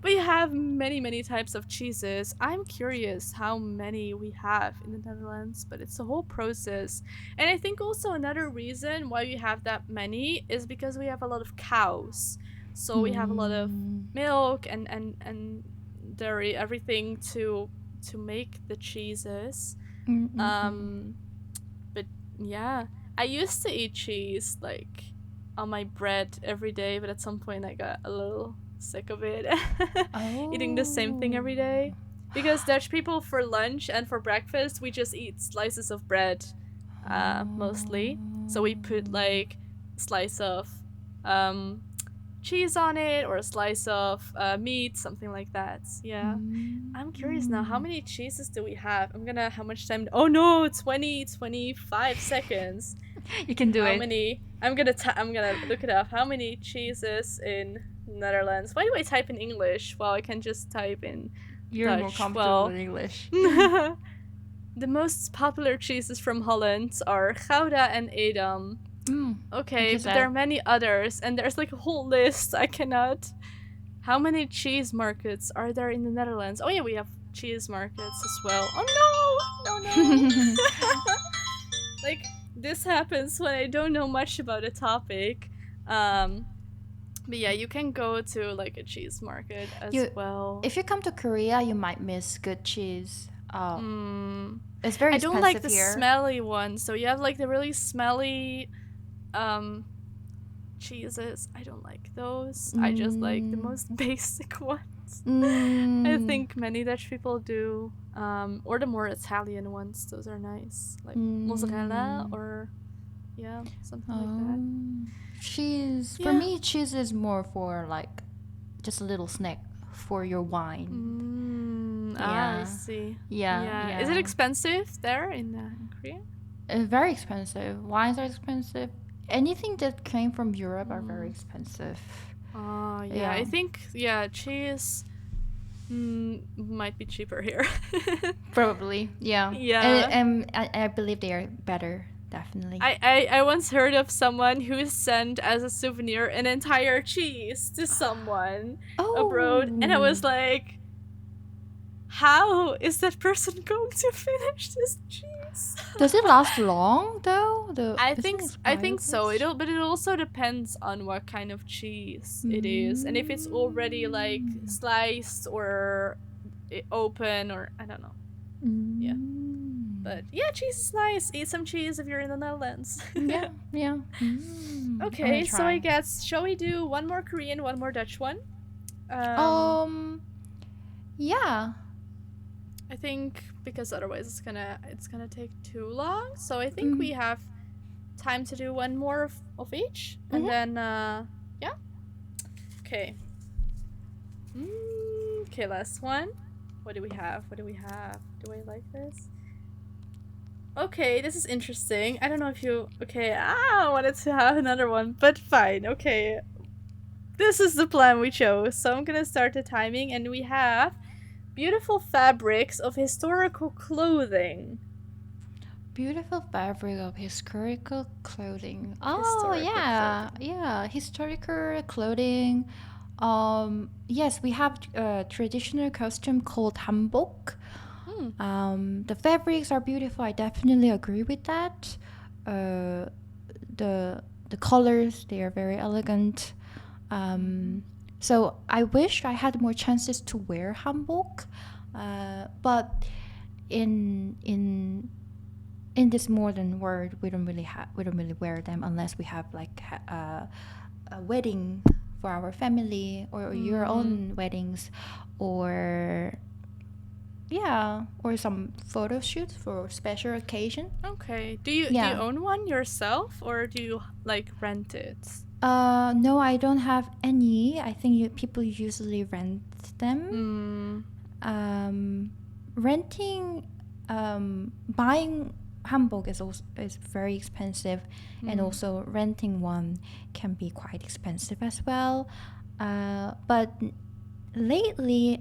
S1: We have many, many types of cheeses. I'm curious how many we have in the Netherlands, but it's a whole process. And I think also another reason why we have that many is because we have a lot of cows. So we have a lot of
S2: Mm,
S1: milk and dairy, everything to make the cheeses.
S2: mm, mm, mm.
S1: Um but yeah, I used to eat cheese like on my bread every day, but at some point I got a little sick of it. Eating the same thing
S2: Oh.
S1: every day. Because Dutch people for lunch and for breakfast, we just eat slices of bread mostly. So we put like a slice of um, cheese on it or a slice of meat, something like that. Yeah. I'm curious now, how
S2: Mm.
S1: many cheeses do we have? How much time? Oh no, 20, 25 seconds.
S2: You can do
S1: How
S2: it.
S1: many? I'm gonna look it up. How many cheeses in Netherlands? Why do I type in English? Well, I can just type in
S2: You're more
S1: Dutch.
S2: comfortable
S1: Well,
S2: in English.
S1: the most popular cheeses from Holland are Gouda and Edam.
S2: Mm, like
S1: Okay,
S2: you
S1: but there are
S2: said.
S1: many others, and there's like a whole list. I cannot. How many cheese markets are there in the Netherlands? Oh yeah, we have cheese markets as well. Oh no, no, no. Like this happens when I don't know much about a topic. Um, but yeah, you can go to like a cheese market as
S2: You,
S1: well.
S2: if you come to Korea, you might miss good cheese.
S1: Mm.
S2: It's very
S1: I don't like
S2: expensive
S1: the
S2: here.
S1: smelly ones. So you have like the really smelly um cheeses. I don't like those. I just like the
S2: Mm,
S1: most basic ones. I
S2: mm,
S1: think many Dutch people do. Or the more Italian ones. Those are nice, like mozzarella
S2: mm.
S1: or yeah, something like that.
S2: Oh, cheese. For
S1: Yeah.
S2: me, cheese is more for like just a little snack for your wine.
S1: I
S2: Yeah,
S1: see.
S2: yeah,
S1: Yeah. Is it
S2: yeah.
S1: expensive there in Korea?
S2: Very expensive. Wines are expensive. Anything that came from Europe are very
S1: Mm.
S2: expensive.
S1: Oh, yeah. I
S2: Yeah,
S1: think, yeah, cheese might be cheaper here.
S2: probably. Yeah,
S1: Yeah.
S2: and I believe they are better. Definitely.
S1: I once heard of someone who sent as a souvenir an entire cheese to someone abroad, and I
S2: Oh,
S1: was like, how is that person going to finish this cheese?
S2: does it last long though? The isn't it
S1: I
S2: expired
S1: think so.
S2: dates?
S1: But it also depends on what kind of cheese it is, and if it's already like
S2: Mm.
S1: sliced or open, or I don't know. Yeah,
S2: Mm.
S1: but yeah, cheese is nice. Eat some cheese if you're in the Netherlands.
S2: Yeah, yeah. Mm. I'm gonna
S1: Okay, so I
S2: try.
S1: guess shall we do one more Korean, one more Dutch one? Um,
S2: Um, yeah.
S1: I think because otherwise it's gonna take too long. So I think
S2: Mm.
S1: we have time to do one more of each, and
S2: Mm-hmm.
S1: then yeah. Okay. Okay, last one. What do we have? What do we have? Do I like this? Okay, this is interesting. I don't know if you. Okay, I wanted to have another one, but fine. Okay, this is the plan we chose. So I'm gonna start the timing, and we have beautiful fabrics of historical clothing.
S2: Beautiful fabric of historical clothing. Oh
S1: Historical
S2: yeah,
S1: clothing.
S2: yeah. Historical clothing. Yes, we have a traditional costume called hanbok.
S1: Hmm.
S2: The fabrics are beautiful. I definitely agree with that. Uh, the colors, they are very elegant.
S1: Mm-hmm.
S2: So I wish I had more chances to wear hanbok, but in in in this modern world, we don't really wear them unless we have like a wedding for our family or your
S1: Mm-hmm.
S2: own weddings, or yeah, or some photo shoots for special occasion.
S1: Okay. Do you
S2: Yeah.
S1: own one yourself, or do you like rent it?
S2: No, I don't have any. I think people usually rent them.
S1: Hmm.
S2: Um, renting, buying hanbok is very expensive, and
S1: Hmm.
S2: also renting one can be quite expensive as well. But lately,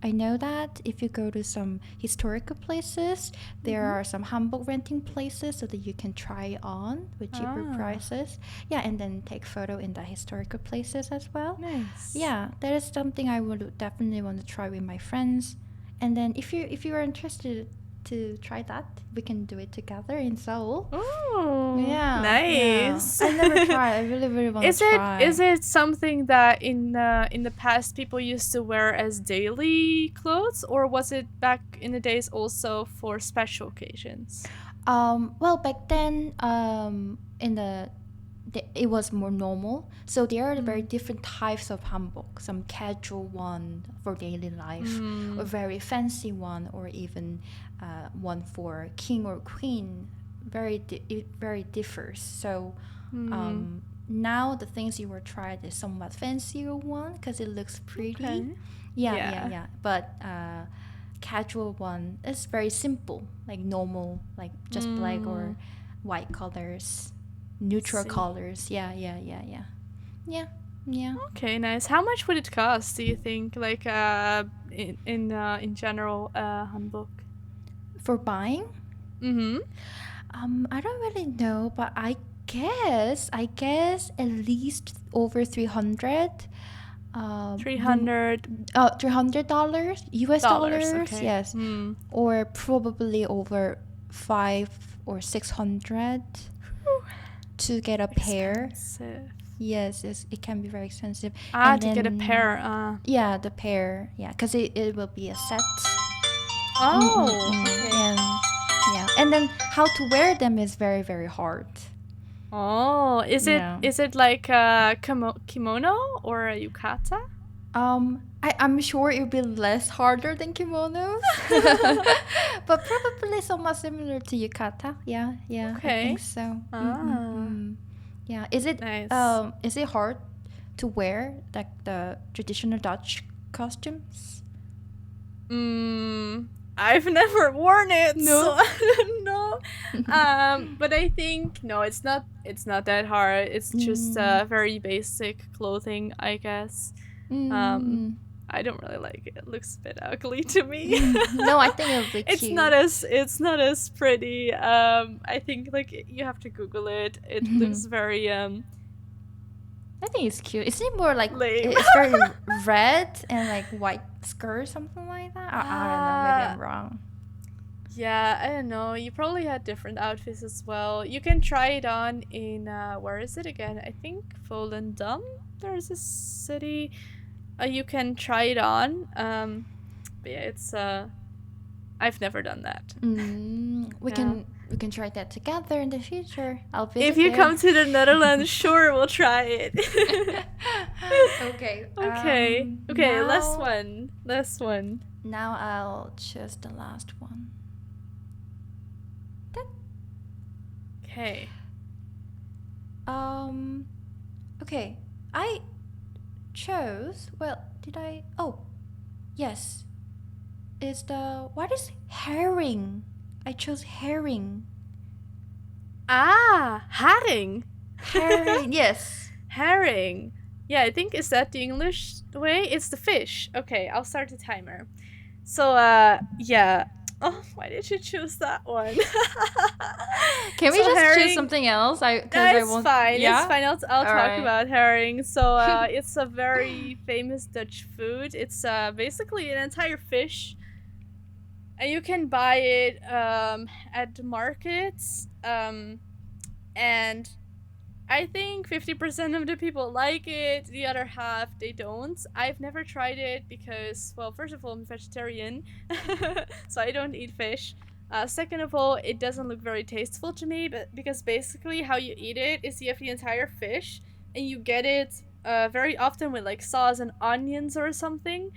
S2: I know that if you go to some historical places, there
S1: Mm-hmm.
S2: are some hanbok renting places so that you can try on with cheaper
S1: Ah,
S2: prices. Yeah, and then take photo in the historical places as well.
S1: nice.
S2: Yeah, that is something I would definitely want to try with my friends. And then if you are interested to try that, we can do it together in Seoul.
S1: Oh,
S2: Yeah, yeah.
S1: nice.
S2: I never tried. I really, really want
S1: Is
S2: to try.
S1: it something that in the past people used to wear as daily clothes, or was it back in the days also for special occasions?
S2: Well, back then, in it was more normal. So there are very
S1: Mm.
S2: different types of hanbok. Some casual one for daily life, or
S1: Mm.
S2: very fancy one, or even one for king or queen. It very differs. So
S1: Mm.
S2: now the things you were tried is somewhat fancier one because it looks pretty.
S1: Okay.
S2: Yeah, yeah,
S1: Yeah.
S2: yeah. But casual one is very simple, like normal, like just black or
S1: Mm.
S2: white colors,
S1: I
S2: neutral
S1: see.
S2: colors. Yeah, yeah, yeah, yeah. Yeah, yeah.
S1: Okay, nice. How much would it cost, do you think? Like in general, handbook.
S2: For buying,
S1: Mm-hmm.
S2: I don't really know, but I guess at least over 300.
S1: Three
S2: Room,
S1: hundred
S2: $300 US
S1: dollars.
S2: dollars,
S1: Okay.
S2: yes,
S1: Hmm.
S2: or probably over 5 or 600 to get a pair.
S1: Expensive.
S2: Yes, it can be very expensive.
S1: Ah,
S2: And
S1: to get a
S2: then,
S1: pair.
S2: yeah, the pair, yeah, because it will be a set.
S1: Oh,
S2: Mm-mm-mm.
S1: okay.
S2: And yeah, and then how to wear them is very, very hard.
S1: Oh,
S2: Yeah.
S1: is it like a kimono or a yukata?
S2: I'm sure it will be less harder than kimonos, but probably somewhat similar to yukata. Yeah, yeah, I think
S1: Okay.
S2: so.
S1: Ah,
S2: Yeah,
S1: nice.
S2: is it hard to wear like the traditional Dutch costumes?
S1: Mm, I've never worn it, so
S2: No.
S1: I don't know. But I think no, it's not that hard. It's just
S2: Mm,
S1: very basic clothing, I guess. Um,
S2: mm,
S1: I don't really like it. It looks a bit ugly to me.
S2: no, I think it'll be cute.
S1: It's not as pretty. I think like you have to Google it. It looks very
S2: I think it's cute. Isn't it more like
S1: lame.
S2: it's very red and like white skirt, something like that? I don't know. Maybe
S1: uh
S2: I'm wrong.
S1: yeah, I don't know. You probably had different outfits as well. You can try it on in where is it again? I think Volendam. There's a city. You can try it on. But yeah, it's I've never done that. Yeah.
S2: We can try that together in the future. I'll
S1: If
S2: visit
S1: you
S2: there.
S1: come to the Netherlands, sure, we'll try it.
S2: Okay.
S1: Okay. Okay, last one. Last one.
S2: Now I'll choose the last one. That,
S1: Okay.
S2: um. Okay. I chose. Well, did I? Oh, yes. Is the what is herring? I chose herring.
S1: Ah, herring.
S2: Herring. Yes.
S1: Herring. Yeah, I think is that the English way? It's the fish. Okay, I'll start the timer. So yeah. Oh, why did you choose that one?
S2: Can we
S1: So
S2: just choose
S1: herring.
S2: something else?
S1: No,
S2: Because I
S1: it's
S2: want.
S1: fine. It's
S2: Yeah.
S1: fine. I'll
S2: All
S1: talk
S2: right.
S1: about herring. So it's a very famous Dutch food. It's basically an entire fish, and you can buy it at the markets. And I think 50% of the people like it, the other half they don't. I've never tried it because, well, first of all, I'm vegetarian, so I don't eat fish. Second of all, it doesn't look very tasteful to me, but because basically how you eat it is you have the entire fish and you get it very often with like sauce and onions or something.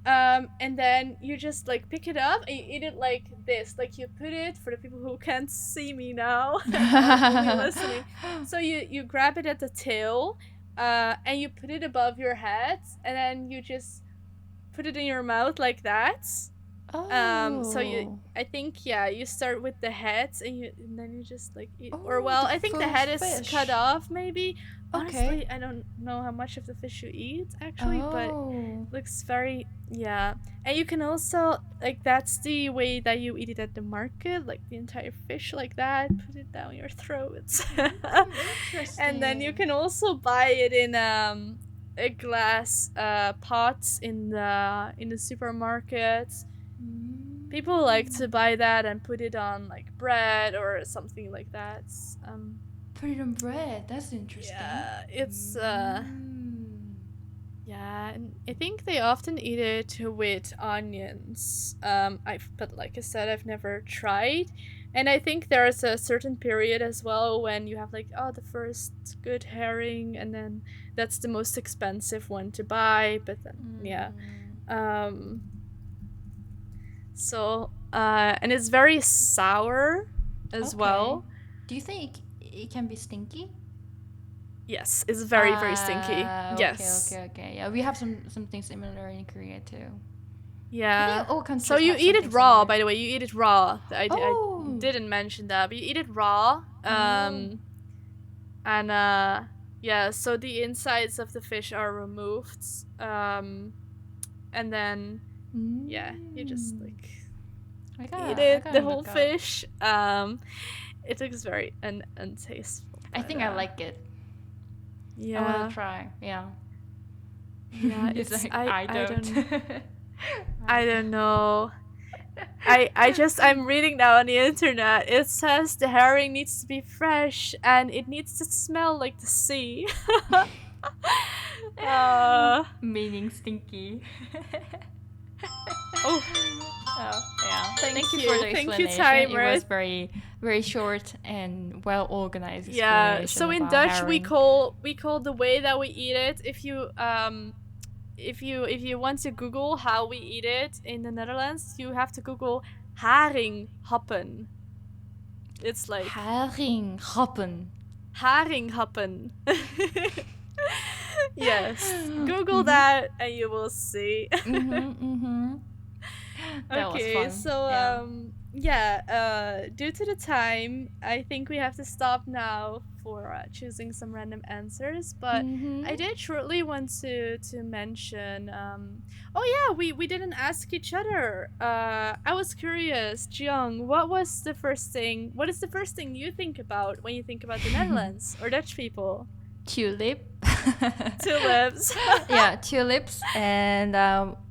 S1: And then you just like pick it up and you eat it like this. Like you put it for the people who can't see me now, only listening. So you grab it at the tail, and you put it above your head, and then you just put it in your mouth like that. So
S2: Oh.
S1: I think, yeah, you start with the heads, and then you just like eat, or
S2: Oh,
S1: well,
S2: the
S1: I think the
S2: full
S1: head is cut
S2: fish.
S1: off maybe.
S2: Okay.
S1: Honestly, I don't know how much of the fish you eat actually, but it
S2: Oh.
S1: looks very, yeah. And you can also, like, that's the way that you eat it at the market, like the entire fish like that, put it down your throat. And then you
S2: Interesting.
S1: can also buy it in a glass pots in the supermarkets. People like to
S2: Mm.
S1: buy that and put it on like bread or something like that.
S2: Put it on bread. That's interesting.
S1: Yeah, it's
S2: Mm.
S1: yeah, and I think they often eat it with onions. I've but like I said, I've never tried, and I think there's a certain period as well when you have like, oh, the first good herring, and then that's the most expensive one to buy. But then yeah,
S2: Mm.
S1: um, and it's very sour as
S2: Okay.
S1: well.
S2: Do you think it can be stinky?
S1: Yes, it's very very stinky.
S2: Okay,
S1: Yes.
S2: okay, okay. Yeah, we have something similar in Korea too. I
S1: Yeah.
S2: think all
S1: So
S2: countries
S1: you
S2: have
S1: eat it
S2: something
S1: raw,
S2: similar.
S1: by the way. You eat it raw. I
S2: Oh,
S1: didn't mention that, but you eat it raw.
S2: oh.
S1: And yeah, so the insides of the fish are removed. And then yeah, you just
S2: Mm.
S1: like eat
S2: I
S1: it, the
S2: gotta
S1: whole
S2: look up.
S1: fish. It looks very untasteful,
S2: I
S1: but
S2: think I like it. I wanna
S1: yeah.
S2: try. Yeah.
S1: Yeah,
S2: It's
S1: it's
S2: like I
S1: I
S2: don't.
S1: don't
S2: I
S1: I don't
S2: don't.
S1: know. I'm reading now on the internet. It says the herring needs to be fresh and it needs to smell like the sea. uh
S2: Meaning stinky.
S1: oh,
S2: Oh, yeah. Thank
S1: thank
S2: you for
S1: you.
S2: the
S1: Thank you,
S2: explanation. It
S1: timer.
S2: was very short and well organized
S1: Yeah,
S2: explanation
S1: so in
S2: about
S1: Dutch
S2: herring.
S1: we call the way that we eat it, if you want to Google how we eat it in the Netherlands, you have to Google haringhappen. It's like
S2: Herring happen.
S1: haringhappen. Yes, Google
S2: Mhm.
S1: that and you will see.
S2: Mhm. Mhm. That was
S1: Okay,
S2: fun.
S1: so
S2: Yeah.
S1: yeah, due to the time, I think we have to stop now for choosing some random answers, but I
S2: Mhm.
S1: did shortly want to mention oh yeah, we didn't ask each other. I was curious, Jiyoung, what is the first thing you think about when you think about the Netherlands or Dutch people?
S2: Tulip.
S1: Tulips.
S2: Yeah, tulips and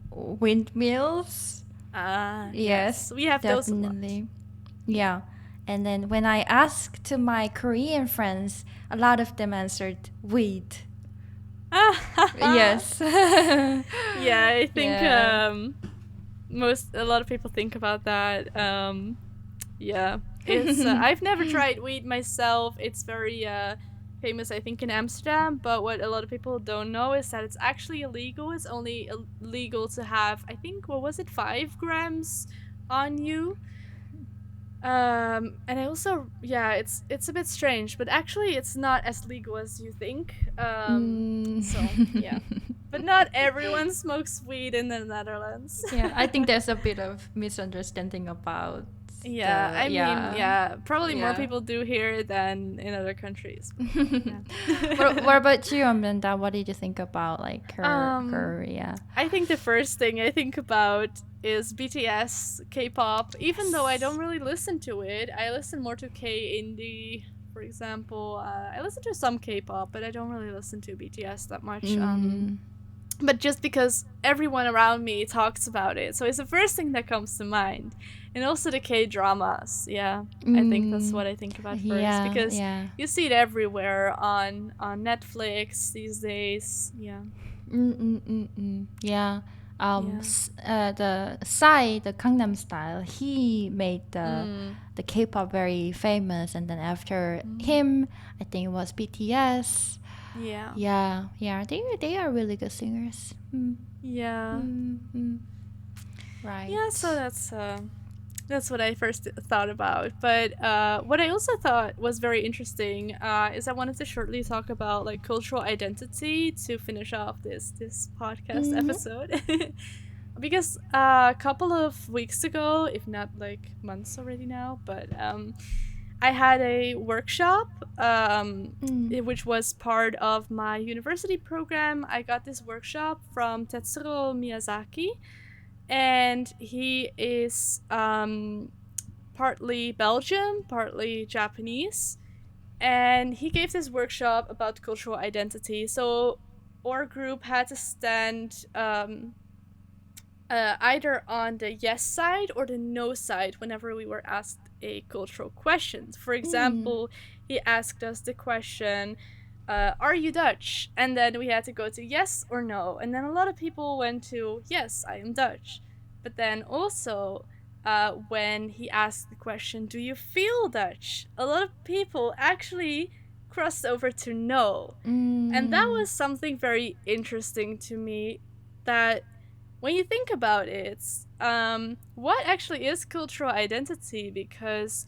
S2: windmills.
S1: Ah,
S2: Yes,
S1: yes, we have those a lot.
S2: definitely. Yeah. And then when I asked to my Korean friends, a lot of them answered weed. Yes.
S1: Yeah, I think
S2: Yeah.
S1: a lot of people think about that. Yeah, it's I've never tried weed myself. It's very famous, I think, in Amsterdam. But what a lot of people don't know is that it's actually illegal. It's only illegal to have, I think, what was it, 5 grams on you. And I also, yeah, it's a bit strange, but actually it's not as legal as you think.
S2: Mm.
S1: So yeah, but not everyone smokes weed in the Netherlands.
S2: Yeah, I think there's a bit of misunderstanding about
S1: Yeah,
S2: the
S1: I mean,
S2: yeah.
S1: yeah, probably more
S2: Yeah.
S1: people do here than in other countries. But
S2: What
S1: yeah.
S2: about you, Amanda? What did you think about like
S1: um,
S2: her yeah.
S1: I think the first thing I think about is BTS, K-pop. Even though I don't
S2: Yes.
S1: really listen to it, I listen more to K-indie, for example. I listen to some K-pop, but I don't really listen to BTS that much.
S2: Mm.
S1: But just because everyone around me talks about it, so it's the first thing that comes to mind. And also the K-dramas. Yeah, I think that's
S2: Mm.
S1: what I think about first
S2: Yeah,
S1: because
S2: yeah.
S1: you see it everywhere on Netflix these days. Yeah.
S2: Yeah.
S1: Yeah.
S2: The Psy, the Gangnam Style, he made
S1: Mm.
S2: the K-pop very famous, and then after
S1: Mm.
S2: him, I think it was BTS.
S1: Yeah.
S2: Yeah, yeah, they are really good singers.
S1: Yeah. Yeah, so
S2: Right.
S1: that's what I first thought about. But what I also thought was very interesting is I wanted to shortly talk about like cultural identity to finish off this podcast
S2: Mm-hmm.
S1: episode. because a couple of weeks ago, if not like months already now, but I had a workshop,
S2: Mm.
S1: which was part of my university program. I got this workshop from Tetsuro Miyazaki, and he is partly Belgian, partly Japanese, and he gave this workshop about cultural identity. So our group had to stand either on the yes side or the no side whenever we were asked a cultural question. For
S2: Mm.
S1: example, he asked us the question, "Are you Dutch?" And then we had to go to yes or no. And then a lot of people went to yes, I am Dutch. But then also, when he asked the question, "Do you feel Dutch?" a lot of people actually crossed over to no. And that
S2: Mm.
S1: was something very interesting to me, that when you think about it, what actually is cultural identity? Because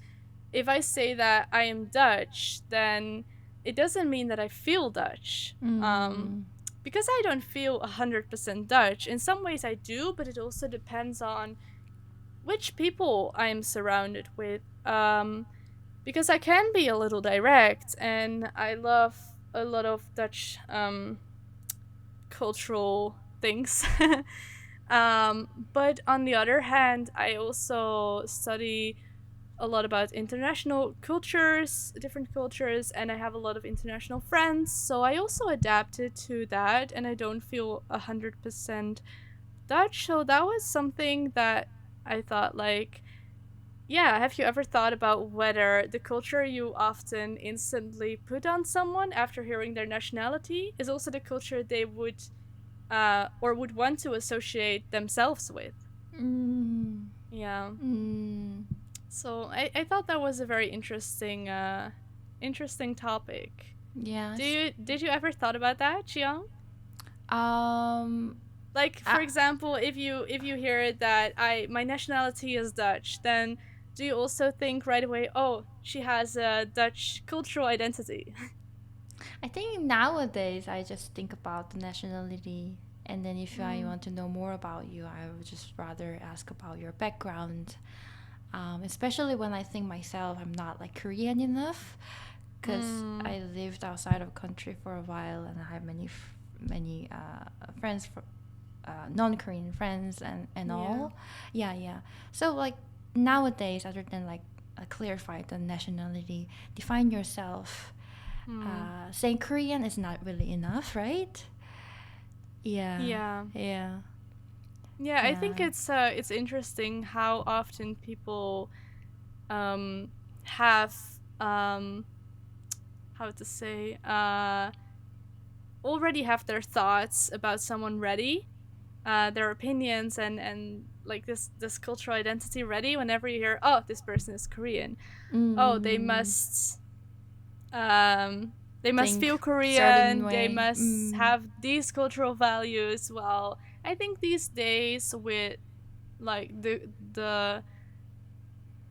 S1: if I say that I am Dutch, then it doesn't mean that I feel Dutch.
S2: Mm.
S1: Because I don't feel 100% Dutch. In some ways I do, but it also depends on which people I'm surrounded with. Because I can be a little direct, and I love a lot of Dutch cultural things. But on the other hand, I also study a lot about international cultures, different cultures, and I have a lot of international friends. So I also adapted to that, and I don't feel 100% Dutch. So that was something that I thought, like, yeah, have you ever thought about whether the culture you often instantly put on someone after hearing their nationality is also the culture they would or would want to associate themselves with?
S2: Mm.
S1: Yeah.
S2: Mm.
S1: So I thought that was a very interesting topic.
S2: Yes.
S1: Did you ever thought about that, Chiang?
S2: Um.
S1: Like,
S2: Uh,
S1: for example, if you hear that I my nationality is Dutch, then do you also think right away, oh, she has a Dutch cultural identity?
S2: I think nowadays I just think about the nationality, and then if I
S1: Mm.
S2: want to know more about you, I would just rather ask about your background. Especially when I think myself I'm not like Korean enough, because
S1: Mm.
S2: I lived outside of country for a while, and I have many friends for non-Korean friends and
S1: Yeah.
S2: all. Yeah, yeah. So like nowadays, other than like clarify the nationality, define yourself.
S1: Mm.
S2: Saying Korean is not really enough, right? Yeah,
S1: Yeah.
S2: yeah,
S1: Yeah, I think
S2: yeah.
S1: it's interesting how often people um have um how to say already have their thoughts about someone ready, their opinions, and like this cultural identity ready whenever you hear, oh, this person is Korean. Oh,
S2: Mm,
S1: um they must
S2: think
S1: feel
S2: certain
S1: Korean, they
S2: way.
S1: must have these cultural values. Well, I think these days with like the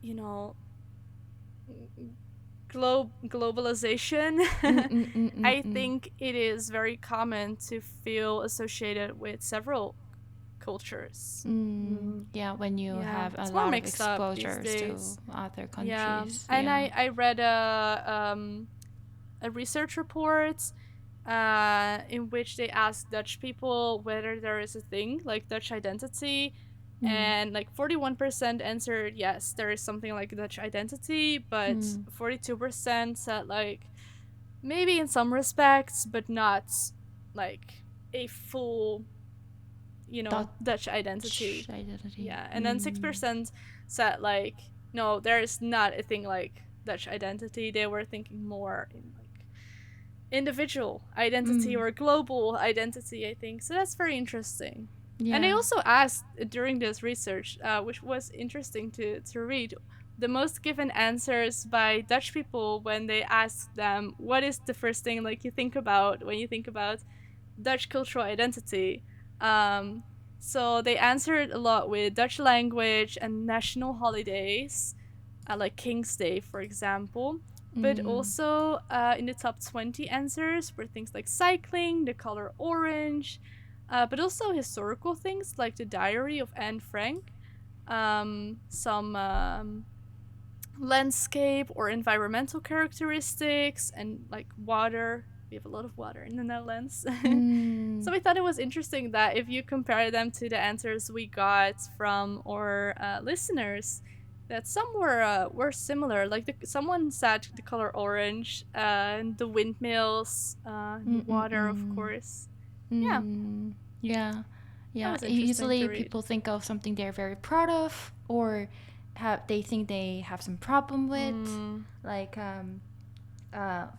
S1: you know globalization,
S2: Mm, mm, mm, mm,
S1: I
S2: mm.
S1: think it is very common to feel associated with several cultures. Mm,
S2: Yeah, when you
S1: yeah,
S2: have a
S1: it's more
S2: lot of
S1: mixed up these
S2: exposures to
S1: days.
S2: other
S1: Yeah,
S2: countries.
S1: and
S2: Yeah.
S1: I read a research report in which they asked Dutch people whether there is a thing like Dutch identity.
S2: Mm.
S1: And like 41% answered yes, there is something like Dutch identity, but
S2: Mm.
S1: 42% said like maybe in some respects, but not like a full, Dutch
S2: Dutch
S1: identity.
S2: identity.
S1: Yeah. And then 6% said like, no, there is not a thing like Dutch identity. They were thinking more in like individual identity
S2: Mm.
S1: or global identity, I think. So that's very interesting. And I
S2: Yeah.
S1: also asked during this research, which was interesting to read, the most given answers by Dutch people when they asked them what is the first thing like you think about when you think about Dutch cultural identity. Um, so they answered a lot with Dutch language and national holidays, like King's Day, for example. But
S2: Mm.
S1: also in the top 20 answers were things like cycling, the color orange, but also historical things like the Diary of Anne Frank, some landscape or environmental characteristics, and like water. We have a lot of water in the Netherlands. So we thought it was interesting that if you compare them to the answers we got from our listeners, that some were similar. Like someone said the color orange, and the windmills, the water, of course. Yeah,
S2: Yeah.
S1: that
S2: Yeah.
S1: was interesting to
S2: Usually
S1: read.
S2: people think of something they're very proud of or they think they have some problem with. Like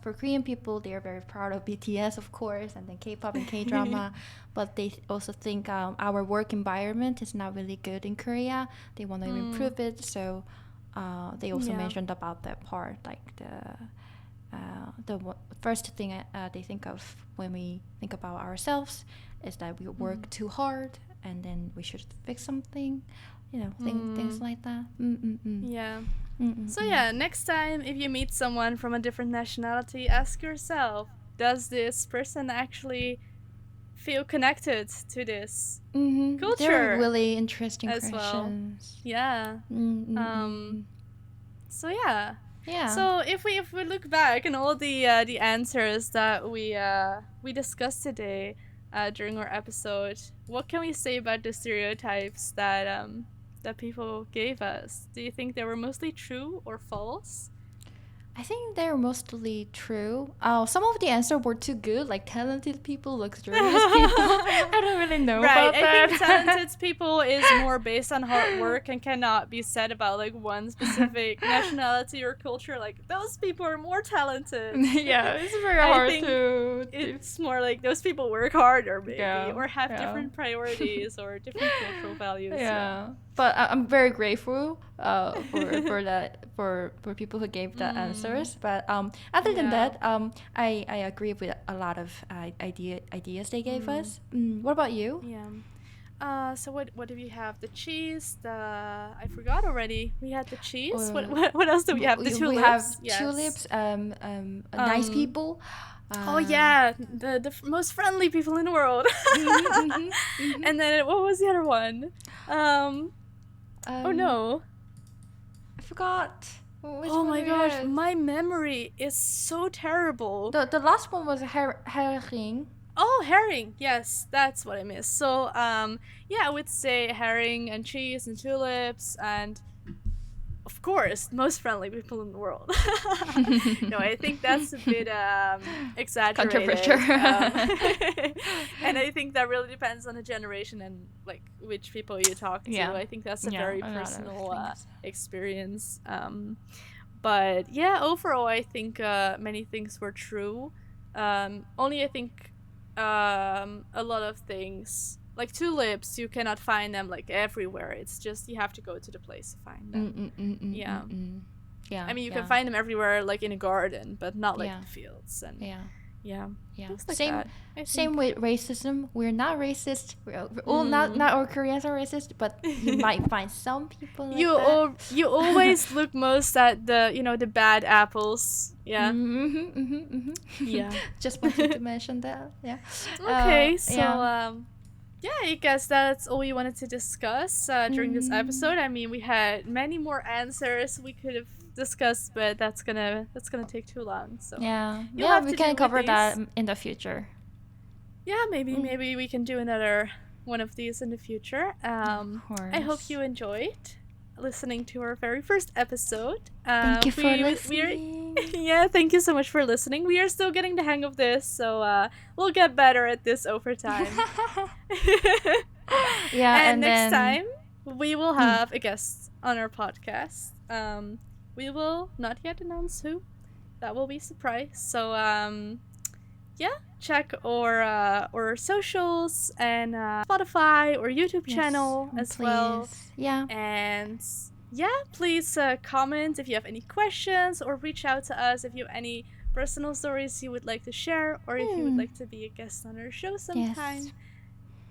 S2: for Korean people, they are very proud of BTS, of course, and then K-pop and K-drama. But they also think our work environment is not really good in Korea. They want to improve it. So they also
S1: Yeah.
S2: mentioned about that part, like the first thing they think of when we think about ourselves is that we work too hard, and then we should fix something. Things like that.
S1: Yeah. So yeah, next time if you meet someone from a different nationality, ask yourself, does this person actually feel connected to this
S2: They're
S1: culture
S2: really interesting
S1: as well?
S2: questions.
S1: Yeah. So yeah.
S2: Yeah.
S1: So if we look back on all the answers that we discussed today during our episode, what can we say about the stereotypes that people gave us? Do you think they were mostly true or false?
S2: I think they're mostly true. Some of the answers were too good, like talented people, luxurious people. I don't really know
S1: Right,
S2: about
S1: I
S2: that.
S1: think talented people is more based on hard work and cannot be said about like one specific nationality or culture. Like those people are more talented.
S2: Yeah, it's very
S1: I
S2: hard
S1: think
S2: to.
S1: It's more like those people work harder, maybe,
S2: Yeah,
S1: or have
S2: yeah.
S1: different priorities or different cultural values.
S2: Yeah, but I'm very grateful for that for people who gave the answers. But other than
S1: Yeah.
S2: that, I agree with a lot of ideas they gave us. What about you?
S1: Yeah. So what do we have? The cheese. I forgot already. We had the cheese.
S2: Or-
S1: What else do we have? The tulips.
S2: We have
S1: Yes.
S2: tulips. Nice people.
S1: Oh yeah, the most friendly people in the world. And then what was the other one? Oh no.
S2: I forgot. Which
S1: Oh
S2: one
S1: my
S2: we
S1: gosh,
S2: had?
S1: my memory is so terrible.
S2: The last one was herring.
S1: Oh, herring. Yes, that's what I missed. So, yeah, I would say herring and cheese and tulips and, of course, most friendly people in the world. No, I think that's a bit exaggerated.
S2: Controversial.
S1: And I think that really depends on the generation and like which people you talk to.
S2: Yeah.
S1: I think that's a
S2: Yeah,
S1: very
S2: a lot of
S1: personal
S2: things.
S1: experience. But yeah, overall, I think many things were true. Only I think a lot of things like tulips, you cannot find them like everywhere. It's just you have to go to the place to find them. Yeah.
S2: Yeah.
S1: I mean, you can find them everywhere, like in a garden, but not like
S2: Yeah.
S1: in the fields. And
S2: Yeah.
S1: yeah,
S2: Yeah.
S1: things like
S2: Same.
S1: that, I
S2: Same
S1: think.
S2: with racism. We're not racist. We're all not all Koreans are racist, but you might find some people like that.
S1: You always look most at the the bad apples. Yeah. Yeah.
S2: Just wanted to mention that. Yeah.
S1: Okay, so
S2: yeah.
S1: yeah, I guess that's all we wanted to discuss during this episode. I mean, we had many more answers we could have discussed, but that's gonna take too long. So
S2: Yeah.
S1: You'll
S2: Yeah,
S1: have
S2: we
S1: to
S2: can
S1: deal with
S2: cover that
S1: these.
S2: in the future.
S1: yeah, maybe we can do another one of these in the future. I hope
S2: course.
S1: you enjoyed listening to our very first episode.
S2: Thank you for
S1: we're
S2: listening.
S1: yeah, thank you so much for listening. We are still getting the hang of this, so we'll get better at this over time.
S2: Yeah,
S1: and next
S2: then
S1: time we will have a guest on our podcast. We will not yet announce who. That will be a surprise. So yeah, check our socials and Spotify or YouTube channel as well.
S2: please. Yeah.
S1: And yeah, please comment if you have any questions or reach out to us if you have any personal stories you would like to share or if you would like to be a guest on our show sometime.
S2: Yes.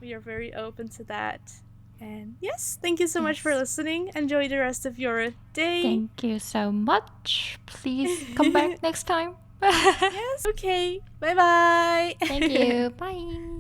S1: We are very open to that. And yes, thank you so much for
S2: Yes.
S1: listening. Enjoy the rest of your day.
S2: Thank you so much. Please come back next time.
S1: Yes, okay. Bye bye.
S2: Thank you. Bye.